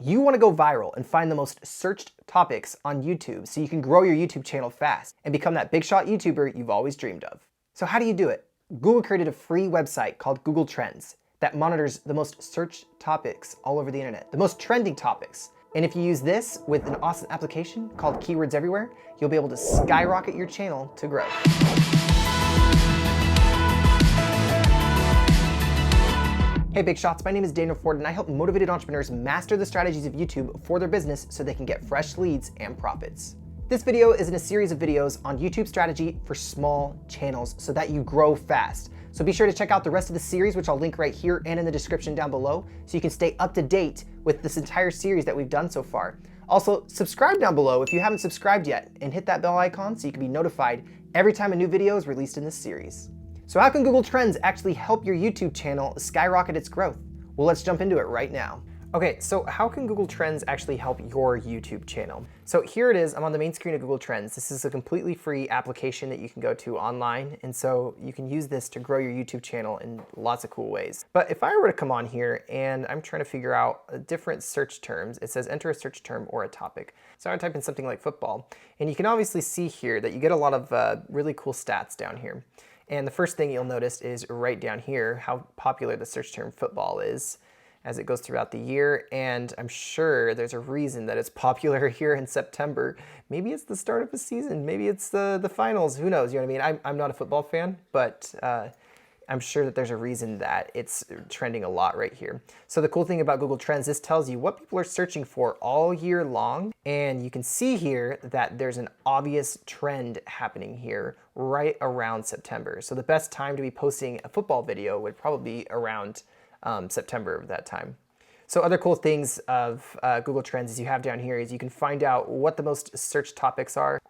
You want to go viral and find the most searched topics on YouTube so you can grow your YouTube channel fast and become that big shot YouTuber you've always dreamed of. So how do you do it? Google created a free website called Google Trends that monitors the most searched topics all over the internet, the most trending topics. And if you use this with an awesome application called Keywords Everywhere, you'll be able to skyrocket your channel to growth. Hey Big Shots, my name is Daniel Ford and I help motivated entrepreneurs master the strategies of YouTube for their business so they can get fresh leads and profits. This video is in a series of videos on YouTube strategy for small channels so that you grow fast. So be sure to check out the rest of the series, which I'll link right here and in the description down below, so you can stay up to date with this entire series that we've done so far. Also, subscribe down below if you haven't subscribed yet and hit that bell icon so you can be notified every time a new video is released in this series. So how can Google Trends actually help your YouTube channel skyrocket its growth? Well, let's jump into it right now. Okay, so how can Google Trends actually help your YouTube channel? So here it is, I'm on the main screen of Google Trends. This is a completely free application that you can go to online, and so you can use this to grow your YouTube channel in lots of cool ways. But if I were to come on here and I'm trying to figure out different search terms, it says enter a search term or a topic. So I would type in something like football, and you can obviously see here that you get a lot of really cool stats down here. And the first thing you'll notice is right down here how popular the search term football is as it goes throughout the year. And I'm sure there's a reason that it's popular here in September. Maybe it's the start of the season. Maybe it's the finals. Who knows? You know what I mean? I'm not a football fan, but I'm sure that there's a reason that it's trending a lot right here. So the cool thing about Google Trends, this tells you what people are searching for all year long. And you can see here that there's an obvious trend happening here right around September. So the best time to be posting a football video would probably be around September of that time. So other cool things of Google Trends as you have down here is you can find out what the most searched topics are,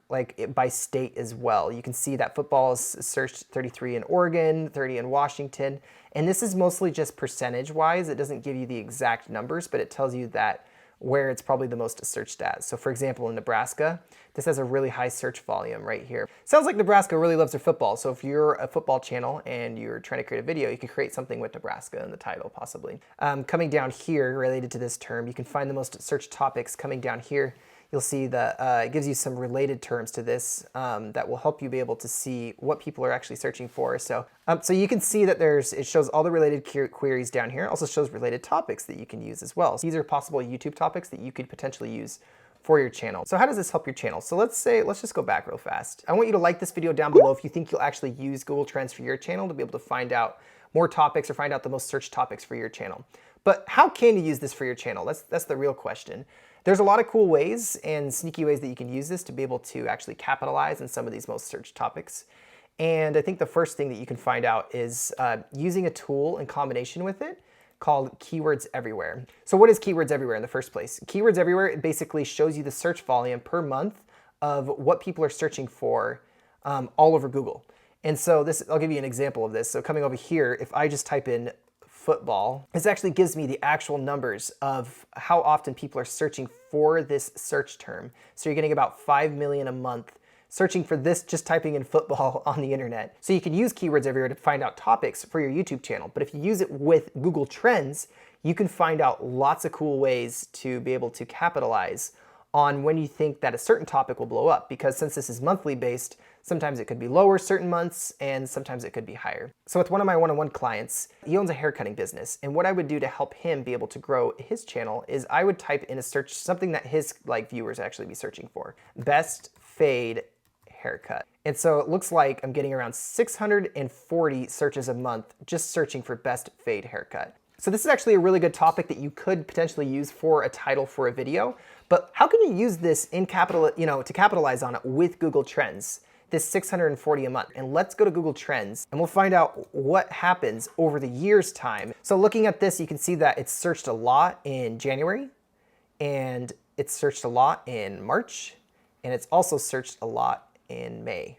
like by state as well. You can see that football is searched 33 in Oregon, 30 in Washington, and this is mostly just percentage-wise. It doesn't give you the exact numbers, but it tells you that where it's probably the most searched at. So for example, in Nebraska, this has a really high search volume right here. Sounds like Nebraska really loves their football. So if you're a football channel and you're trying to create a video, you could create something with Nebraska in the title possibly. Coming down here related to this term, you can find the most searched topics coming down here. You'll see that it gives you some related terms to this that will help you be able to see what people are actually searching for. So you can see that it shows all the related queries down here. It also shows related topics that you can use as well. So these are possible YouTube topics that you could potentially use for your channel. So how does this help your channel? So let's just go back real fast. I want you to like this video down below if you think you'll actually use Google Trends for your channel to be able to find out more topics or find out the most searched topics for your channel. But how can you use this for your channel? That's the real question. There's a lot of cool ways and sneaky ways that you can use this to be able to actually capitalize on some of these most searched topics. And I think the first thing that you can find out is using a tool in combination with it called Keywords Everywhere. So what is Keywords Everywhere in the first place? Keywords Everywhere, it basically shows you the search volume per month of what people are searching for all over Google. And so I'll give you an example of this. So coming over here, if I just type in football, this actually gives me the actual numbers of how often people are searching for this search term. So you're getting about 5 million a month searching for this, just typing in football on the internet. So you can use Keywords Everywhere to find out topics for your YouTube channel. But if you use it with Google Trends, you can find out lots of cool ways to be able to capitalize on when you think that a certain topic will blow up. Because since this is monthly based, sometimes it could be lower certain months and sometimes it could be higher. So with one of my one-on-one clients, he owns a haircutting business. And what I would do to help him be able to grow his channel is I would type in a search, something that his viewers actually be searching for. Best fade haircut. And so it looks like I'm getting around 640 searches a month just searching for best fade haircut. So this is actually a really good topic that you could potentially use for a title for a video. But how can you use this to capitalize on it with Google Trends? This 640 a month. And let's go to Google Trends and we'll find out what happens over the year's time. So looking at this, you can see that it's searched a lot in January and it's searched a lot in March and it's also searched a lot in May.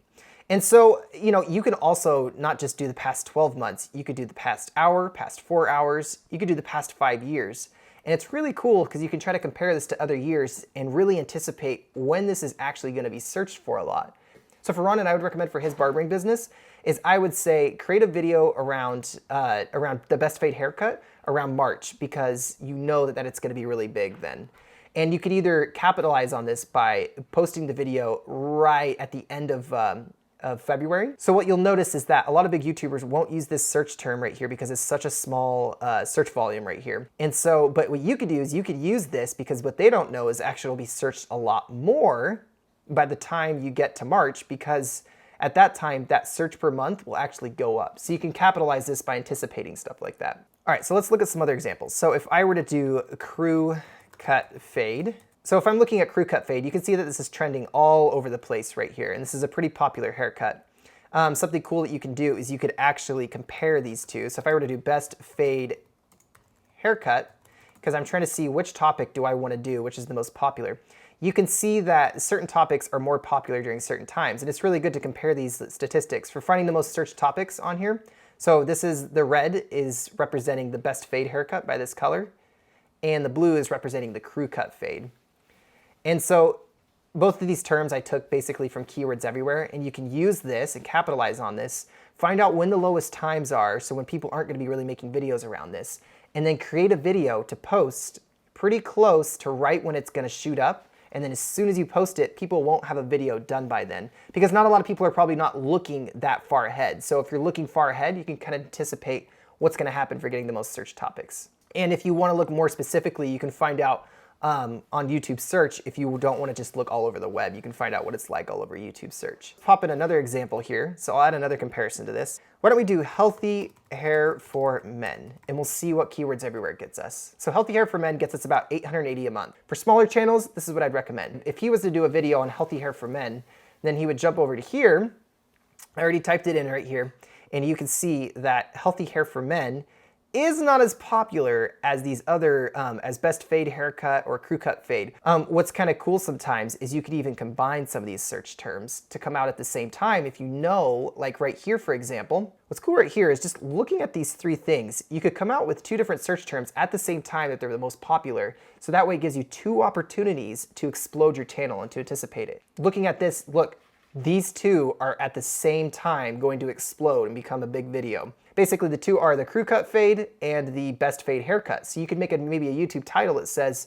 And so, you can also not just do the past 12 months, you could do the past hour, past 4 hours, you could do the past 5 years. And it's really cool because you can try to compare this to other years and really anticipate when this is actually going to be searched for a lot. So for Ron, and I would recommend for his barbering business, is I would say create a video around the best fade haircut around March, because you know that it's going to be really big then. And you could either capitalize on this by posting the video right at the end of February. So what you'll notice is that a lot of big YouTubers won't use this search term right here because it's such a small search volume right here. And so, but what you could do is you could use this, because what they don't know is actually it'll be searched a lot more by the time you get to March, because at that time, that search per month will actually go up. So you can capitalize this by anticipating stuff like that. All right, so let's look at some other examples. So if I were to do a crew cut fade. So if I'm looking at crew cut fade, you can see that this is trending all over the place right here. And this is a pretty popular haircut. Something cool that you can do is you could actually compare these two. So if I were to do best fade haircut, because I'm trying to see which topic do I want to do, which is the most popular, you can see that certain topics are more popular during certain times. And it's really good to compare these statistics for finding the most searched topics on here. So this is, the red is representing the best fade haircut by this color, and the blue is representing the crew cut fade. And so both of these terms I took basically from Keywords Everywhere, and you can use this and capitalize on this, find out when the lowest times are, so when people aren't going to be really making videos around this, and then create a video to post pretty close to right when it's going to shoot up. And then as soon as you post it, people won't have a video done by then, because not a lot of people are probably not looking that far ahead. So if you're looking far ahead, you can kind of anticipate what's going to happen for getting the most searched topics. And if you want to look more specifically, you can find out on YouTube search, if you don't want to just look all over the web, you can find out what it's like all over YouTube search. Pop in another example here. So I'll add another comparison to this. Why don't we do healthy hair for men, and we'll see what Keywords Everywhere gets us. So healthy hair for men gets us about 880 a month. For smaller channels, this is what I'd recommend. If he was to do a video on healthy hair for men, then he would jump over to here. I already typed it in right here, and you can see that healthy hair for men is not as popular as these other, as best fade haircut or crew cut fade. What's kind of cool sometimes is you could even combine some of these search terms to come out at the same time. If you know, like right here, for example, what's cool right here is just looking at these three things, you could come out with two different search terms at the same time that they're the most popular. So that way it gives you two opportunities to explode your channel and to anticipate it. Looking at this, look, these two are at the same time going to explode and become a big video. Basically, the two are the crew cut fade and the best fade haircut. So you could make maybe a YouTube title that says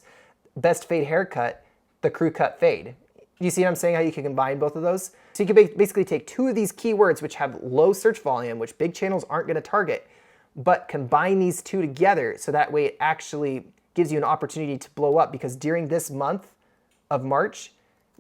best fade haircut, the crew cut fade. You see what I'm saying, how you can combine both of those? So you can basically take two of these keywords which have low search volume, which big channels aren't going to target, but combine these two together so that way it actually gives you an opportunity to blow up, because during this month of March,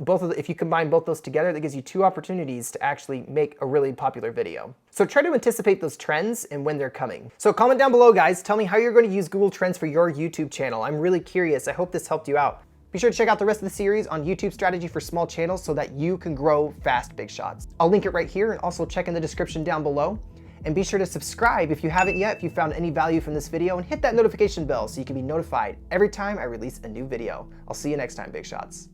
if you combine both those together, that gives you two opportunities to actually make a really popular video. So try to anticipate those trends and when they're coming. So comment down below, guys. Tell me how you're going to use Google Trends for your YouTube channel. I'm really curious. I hope this helped you out. Be sure to check out the rest of the series on YouTube strategy for small channels so that you can grow fast, big shots. I'll link it right here, and also check in the description down below. And be sure to subscribe if you haven't yet, if you found any value from this video, and hit that notification bell so you can be notified every time I release a new video. I'll see you next time, big shots.